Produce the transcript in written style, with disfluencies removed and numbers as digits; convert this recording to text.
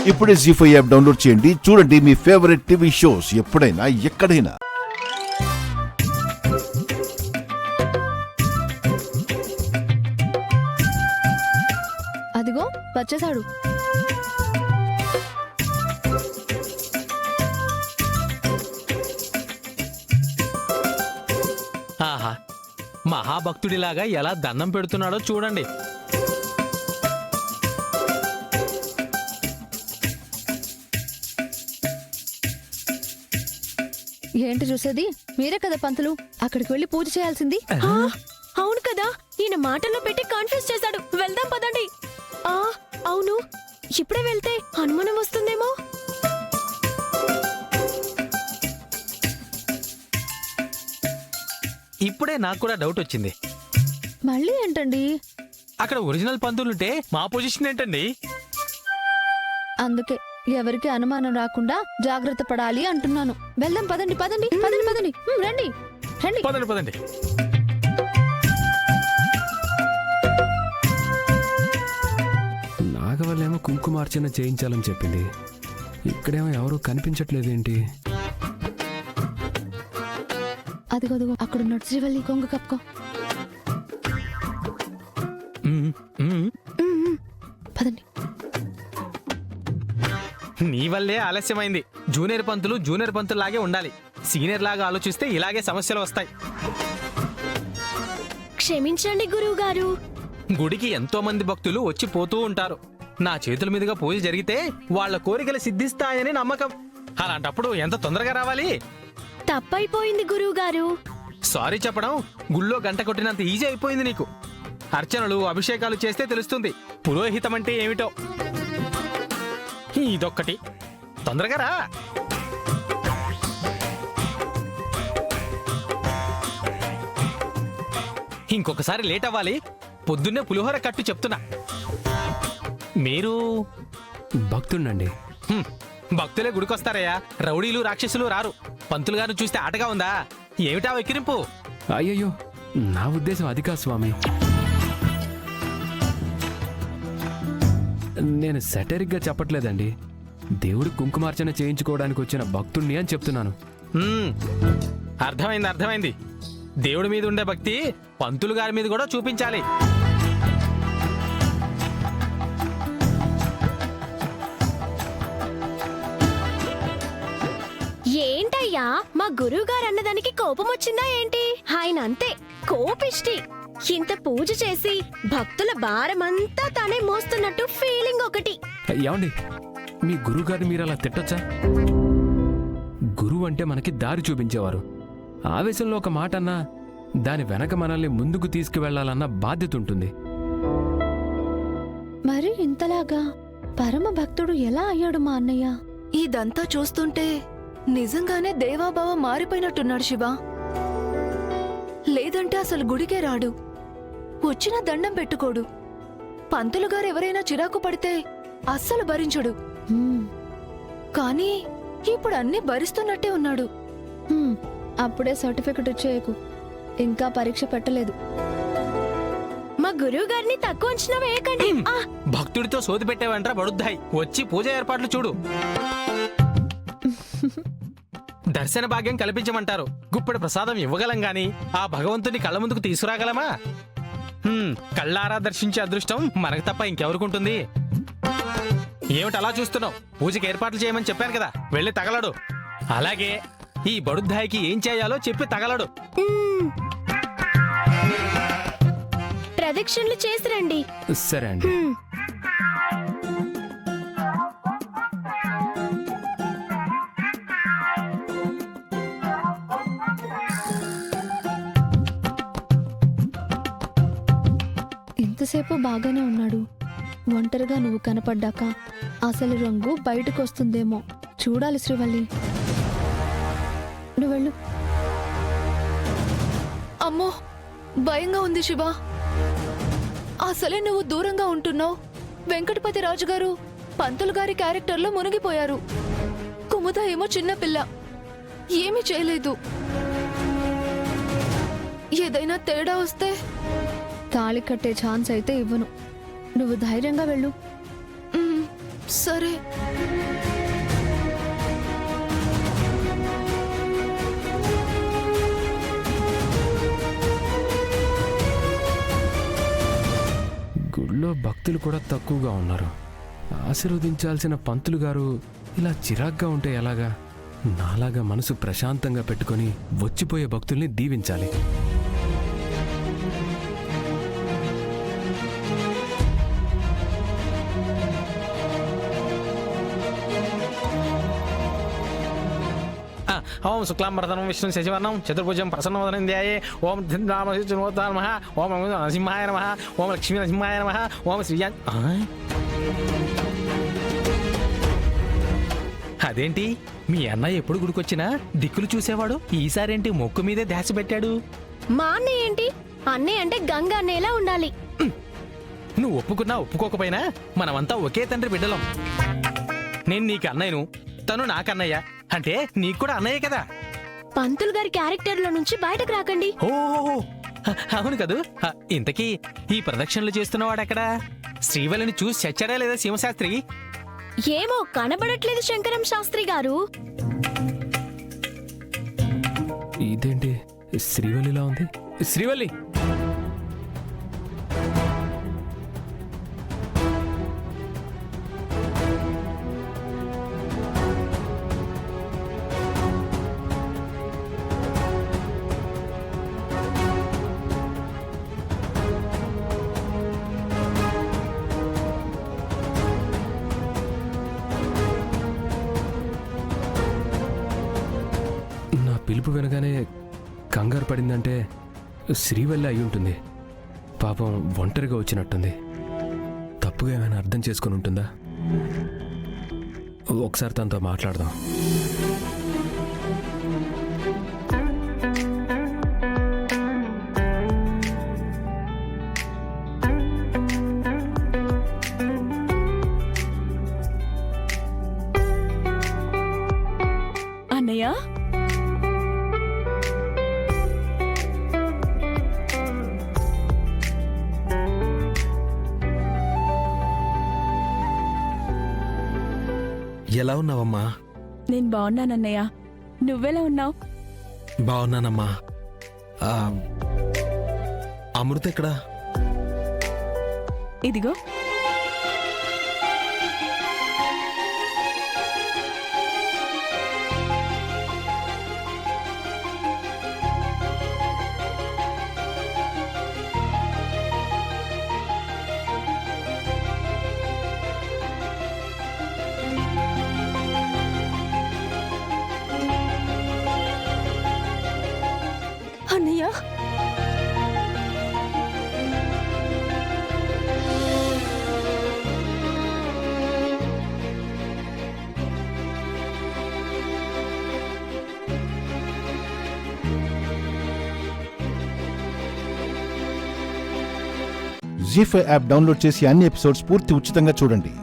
ఇప్పుడే జీ5 app download చేయండి. చూడండి మీ ఫేవరెట్ టీవీ షోస్ ఎప్పుడైనా ఎక్కడైనా. అదిగో వచ్చేసాడు. ఆహా, మహాభక్తుడిలాగా ఎలా దండం పెడుతున్నాడో చూడండి. ఏంటి చూసేది? మీరే కదా పంతులు, అక్కడికి వెళ్ళి పూజ చేయాల్సింది. అవును కదా, ఈయన మాటల్లో పెట్టి కన్ఫ్యూజ్ చేశాడు. వెళ్దాం పదండి. అవును, ఇప్పుడే వెళ్తే అనుమానం వస్తుందేమో. ఇప్పుడే నాకు కూడా డౌట్ వచ్చింది. మళ్ళీ ఏంటండి? అక్కడ ఒరిజినల్ పంతులుంటే మా పొజిషన్ ఏంటండి? అందుకే ఎవరికి అనుమానం రాకుండా జాగ్రత్త పడాలి అంటున్నాను. వెళ్దాం పదండి పదండి పదండి పదండి. రండి రండి. పదండి పదండి. నాగవల్లేమో కుంకుమార్చన చేయించాలని చెప్పింది. ఇక్కడేమో ఎవరూ కనిపించట్లేదేంటి? అదిగో అదిగో అక్కడ శ్రీవల్లి, కొంగు కప్పుకో. పదండి. నీ వల్లే ఆలస్యమైంది. జూనియర్ పంతులు లాగే ఉండాలి. సీనియర్ లాగా ఆలోచిస్తే ఇలాగే సమస్యలు వస్తాయి. క్షమించండి గురువు గారు. గుడికి ఎంతో మంది భక్తులు వచ్చి పోతూ ఉంటారు. నా చేతుల మీదుగా పూజ జరిగితే వాళ్ళ కోరికలు సిద్ధిస్తాయని నమ్మకం. అలాంటప్పుడు ఎంత తొందరగా రావాలి? తప్పైపోయింది గురువు గారు. సారీ చెప్పడం గుళ్ళో గంట కొట్టినంత ఈజీ అయిపోయింది నీకు. అర్చనలు అభిషేకాలు చేస్తే తెలుస్తుంది పురోహితం అంటే ఏమిటో. ఇదొక్కటి, తొందరగా రా. ఇంకొకసారి లేట్ అవ్వాలి. పొద్దున్నే పులిహోర కట్టు చెప్తున్నా. మీరు భక్తుండండి. భక్తులే గుడికొస్తారయ్యా, రౌడీలు రాక్షసులు రారు. పంతులు గారిని చూస్తే ఆటగా ఉందా? ఏమిటా వెక్కిరింపు? అయ్యయ్యో, నా ఉద్దేశం అది కాదు స్వామి. నేను సెటరిక్గా చెప్పట్లేదండి. దేవుడు కుంకుమార్చన చేయించుకోవడానికి వచ్చిన భక్తుణ్ణి అని చెప్తున్నాను. అర్థమైంది. దేవుడి మీద ఉండే భక్తి పంతులు గారి మీద కూడా చూపించాలి. ఏంటయ్యా, మా గురువు గారు అన్నదానికి కోపం వచ్చిందా ఏంటి? ఆయన అంతే, కోపిష్టి. ఇంత పూజ చేసి భక్తుల భారమంతా తానే మోస్తున్నట్టు ఫీలింగ్ ఒకటి. ఏమండి, మీ గురువు గారిని మీరు అలా తిట్టొచ్చా? గురువు అంటే మనకి దారి చూపించేవారు. ఆవేశంలో ఒక మాట అన్నా దాని వెనక మనల్ని ముందుకు తీసుకువెళ్లాలన్న బాధ్యత ఉంటుంది. మరి ఇంతలాగా పరమ భక్తుడు ఎలా అయ్యాడు మా అన్నయ్య? ఇదంతా చూస్తుంటే నిజంగానే దేవాబావ మారిపోయినట్టున్నాడు శివ. లేదంటే అసలు గుడికే రాడు, వచ్చిన దండం పెట్టుకోడు. పంతులు గారు ఎవరైనా చిరాకు పడితే అస్సలు భరించడు. కానీ ఇప్పుడు అన్నీ భరిస్తున్నట్టే ఉన్నాడు. అప్పుడే సర్టిఫికెట్ ఇచ్చేయకు, ఇంకా పరీక్ష పెట్టలేదు. మా గురువు గారిని తక్కువ అంచనా వేయకండి. భక్తుడితో సోది పెట్టేవంట్రా బడుద్దాయి. వచ్చి పూజ ఏర్పాట్లు చూడు. దర్శన భాగ్యం కల్పించమంటారు, గుప్పెడు ప్రసాదం ఇవ్వగలం గాని ఆ భగవంతుని కళ్ళ ముందుకు తీసుకురాగలమా? కళ్ళారా దర్శించే అదృష్టం మనకు తప్ప ఇంకెవరుకుంటుంది? ఏమిటి అలా చూస్తున్నావు? పూజకి ఏర్పాట్లు చేయమని చెప్పాను కదా, వెళ్ళి తగలడు. అలాగే ఈ బడుద్దాయికి ఏం చేయాలో చెప్పి తగలడు. ప్రదక్షిణలు చేసి రండి. సరే అండి. ఇంతసేపు బాగానే ఉన్నాడు. ఒంటరిగా నువ్వు కనపడ్డాక అసలు రంగు బయటకొస్తుందేమో చూడాలి. శ్రీవల్లి, నువ్వు వెళ్ళు. అమ్మో, భయంగా ఉంది శివ. అసలే నువ్వు దూరంగా ఉంటున్నావు. వెంకటపతి రాజుగారు పంతులు గారి క్యారెక్టర్లో మునిగిపోయారు. కుముద ఏమో చిన్నపిల్ల, ఏమీ చేయలేదు. ఏదైనా తేడా వస్తే తాళి కట్టే ఛాన్స్ అయితే ఇవ్వను. నువ్వు ధైర్యంగా వెళ్ళు. సరే. గుళ్ళో భక్తులు కూడా తక్కువగా ఉన్నారు. ఆశీర్వదించాల్సిన పంతులు గారు ఇలా చిరాగ్గా ఉంటే ఎలాగా? నాలాగా మనసు ప్రశాంతంగా పెట్టుకొని వచ్చిపోయే భక్తుల్ని దీవించాలి. ఓం శుక్లాంబరదనం విష్ణు శశివర్ణం చతుర్భుజం ప్రసన్నవదనం ధ్యాయే ఓం నమ ఓం నరసింహాయ నమ ఓం లక్ష్మీ నరసింహాయ నమ ఓం శ్రీయా. అదేంటి మీ అన్నయ్య ఎప్పుడు గుడికొచ్చినా దిక్కులు చూసేవాడు, ఈసారేంటి మొక్కు మీదే ధ్యాస పెట్టాడు? మా అన్నయ్య ఏంటి? అన్నయ్య అంటే గంగ అన్నయ్యలా ఉండాలి. నువ్వు ఒప్పుకున్నా ఒప్పుకోకపోయినా మనమంతా ఒకే తండ్రి బిడ్డలం. నేను నీకు అన్నయ్యను, తను నాకన్నయ్య, అంటే నీకు కూడా అన్నయ్య కదా. పంతులు గారి క్యారెక్టర్ లో నుంచి బయటకు రాకండి. ఓ అవును కదూ. ఇంతకీ ఈ ప్రదక్షిణలు చేస్తున్నవాడెక్కడా? శ్రీవల్లిని చూసి చచ్చాడా లేదా శివశాస్త్రి? ఏమో కనబడట్లేదు శంకరం శాస్త్రి గారు. ఇదేంటి శ్రీవల్లిలా ఉంది? శ్రీవల్లి! పిలుపు వినగానే కంగారు పడిందంటే శ్రీవల్లి అయి ఉంటుంది. పాపం ఒంటరిగా వచ్చినట్టుంది. తప్పుగా ఏమైనా అర్థం చేసుకుని ఉంటుందా? ఒకసారి తనతో మాట్లాడదాం. అన్నయ్య, ఎలా ఉన్నావమ్మా? నేను బాగున్నానన్నయ్య. నువ్వెలా ఉన్నావు? బాగున్నానమ్మా. అమృత ఎక్కడా? ఇదిగో. అన్నయ్య, జీ5 యాప్ డౌన్లోడ్ చేసి అన్ని ఎపిసోడ్స్ పూర్తి ఉచితంగా చూడండి.